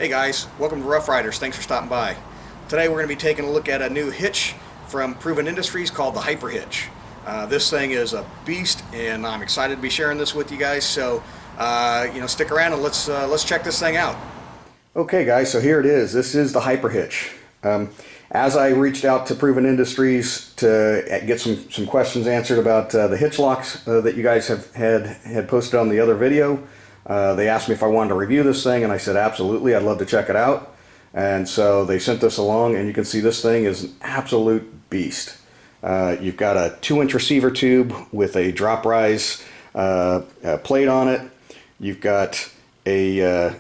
Hey guys, welcome to Rough Riders. Thanks for stopping by. Today we're going to be taking a look at a new hitch from Proven Industries called the Hyper Hitch. This thing is a beast, and I'm excited to be sharing this with you guys. So, stick around and let's check this thing out. Okay, guys. So here it is. This is the Hyper Hitch. As I reached out to Proven Industries to get some questions answered about the hitch locks that you guys had posted on the other video. They asked me if I wanted to review this thing, and I said absolutely, I'd love to check it out. And so they sent this along, and you can see this thing is an absolute beast. You've got a 2-inch receiver tube with a drop rise plate on it. You've got a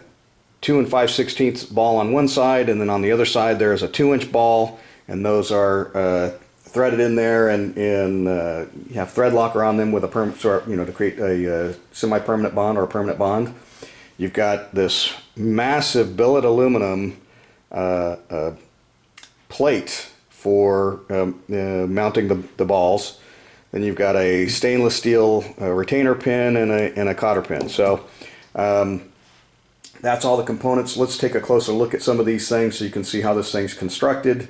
2 5/16 ball on one side, and then on the other side there's a 2-inch ball, and those are threaded in there, and you have thread locker on them with a to create a semi-permanent bond or a permanent bond. You've got this massive billet aluminum plate for mounting the balls. Then you've got a stainless steel retainer pin and a cotter pin. So that's all the components. Let's take a closer look at some of these things so you can see how this thing's constructed.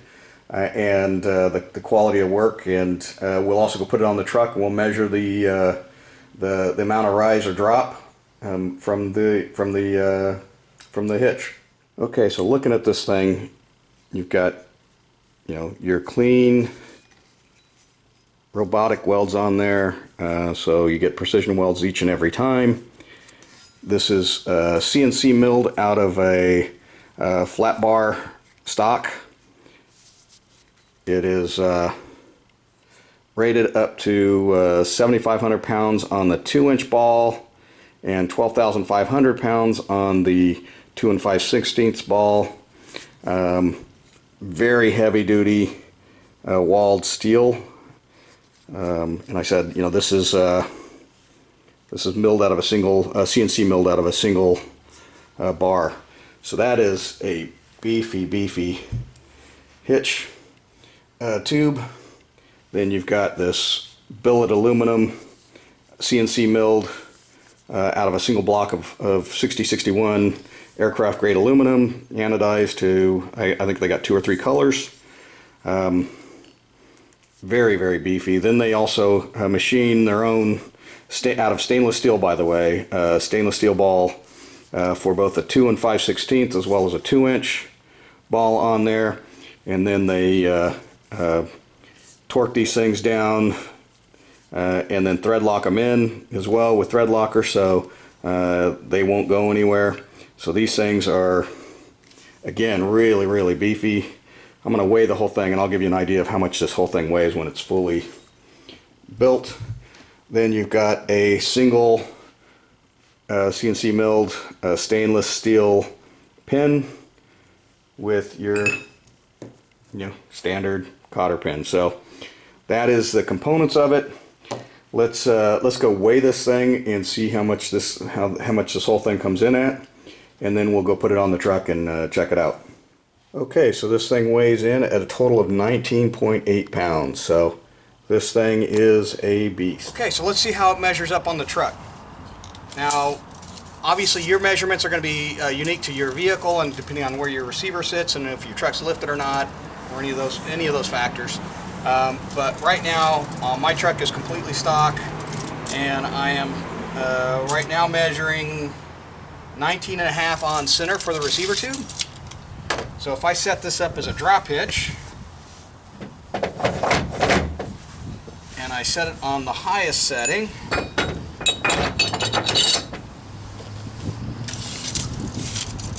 And the quality of work, and we'll also go put it on the truck, and we'll measure the amount of rise or drop from the hitch. Okay, so looking at this thing, you've got your clean robotic welds on there, so you get precision welds each and every time. This is CNC milled out of a flat bar stock. It is rated up to 7,500 pounds on the 2-inch ball and 12,500 pounds on the 2 5/16 ball. Very heavy duty walled steel. And I said, this is milled out of a single CNC milled out of a single bar. So that is a beefy hitch tube. Then you've got this billet aluminum CNC milled out of a single block of 6061 aircraft grade aluminum, anodized to I think they got 2 or 3 colors. Very, very beefy. Then they also machine their own out of stainless steel, by the way, stainless steel ball for both a 2 5/16 as well as a 2-inch ball on there. And then they torque these things down and then thread lock them in as well with thread locker, so they won't go anywhere. So these things are, again, really, really beefy. I'm going to weigh the whole thing, and I'll give you an idea of how much this whole thing weighs when it's fully built. Then you've got a single CNC milled stainless steel pin with your standard cotter pin. So that is the components of it. Let's go weigh this thing and see how much this whole thing comes in at, and then we'll go put it on the truck and check it out. Okay, so this thing weighs in at a total of 19.8 pounds. So this thing is a beast. Okay, so let's see how it measures up on the truck. Now, obviously your measurements are going to be unique to your vehicle, and depending on where your receiver sits and if your truck's lifted or not, or any of those factors. But right now my truck is completely stock, and I am right now measuring 19.5 on center for the receiver tube. So if I set this up as a drop hitch and I set it on the highest setting,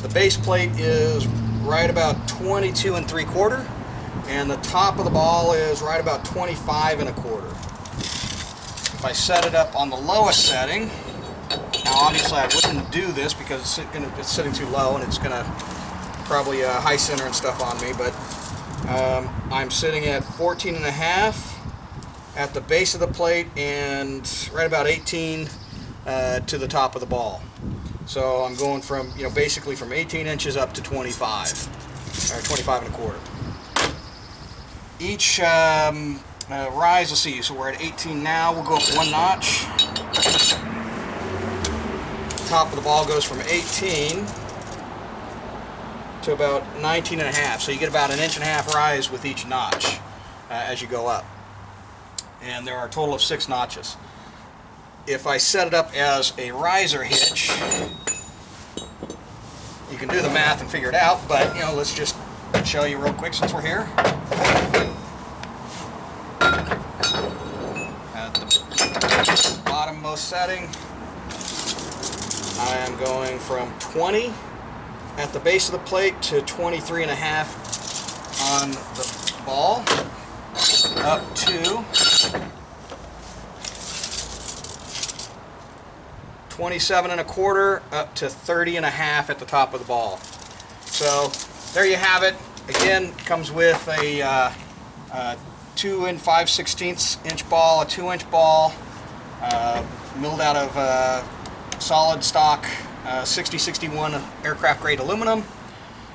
the base plate is right about 22 3/4, and the top of the ball is right about 25 1/4. If I set it up on the lowest setting, now obviously I wouldn't do this because it's sitting too low, and it's gonna probably high center and stuff on me, but I'm sitting at 14.5 at the base of the plate and right about 18 to the top of the ball. So I'm going from, basically from 18 inches up to 25, or 25 1/4. Each rise, let's see, so we're at 18 now, we'll go up 1 notch. Top of the ball goes from 18 to about 19 and a half. So you get about 1.5 inch rise with each notch as you go up. And there are a total of 6 notches. If I set it up as a riser hitch, you can do the math and figure it out, but let's just show you real quick since we're here. At the bottommost setting, I am going from 20 at the base of the plate to 23 and a half on the ball, up to 27 and a quarter, up to 30 and a half at the top of the ball. So there you have it. Again, comes with a 2 and 5/16 inch ball, a 2-inch ball, milled out of solid stock 6061 aircraft grade aluminum,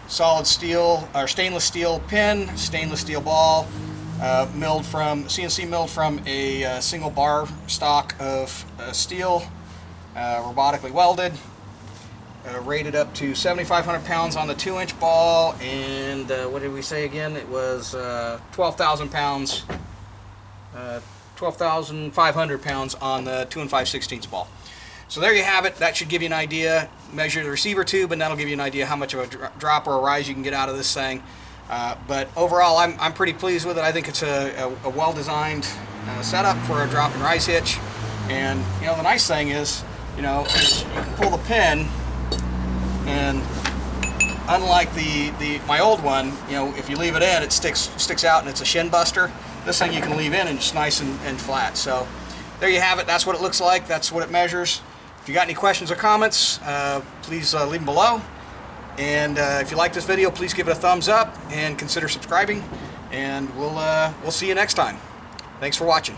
solid steel or stainless steel pin, stainless steel ball, milled from CNC milled from a single bar stock of steel, robotically welded, rated up to 7,500 pounds on the 2-inch ball, and what did we say again? It was 12,000 pounds, 12,500 pounds on the 2 and 5/16 ball. So there you have it. That should give you an idea. Measure the receiver tube, and that'll give you an idea how much of a drop or a rise you can get out of this thing. But overall, I'm pretty pleased with it. I think it's a well-designed setup for a drop and rise hitch. And the nice thing is, is you can pull the pin, and unlike my old one, if you leave it in, it sticks out and it's a shin buster. This thing you can leave in and it's nice and flat. So there you have it. That's what it looks like. That's what it measures. If you got any questions or comments, please leave them below. And if you like this video, please give it a thumbs up and consider subscribing. And we'll see you next time. Thanks for watching.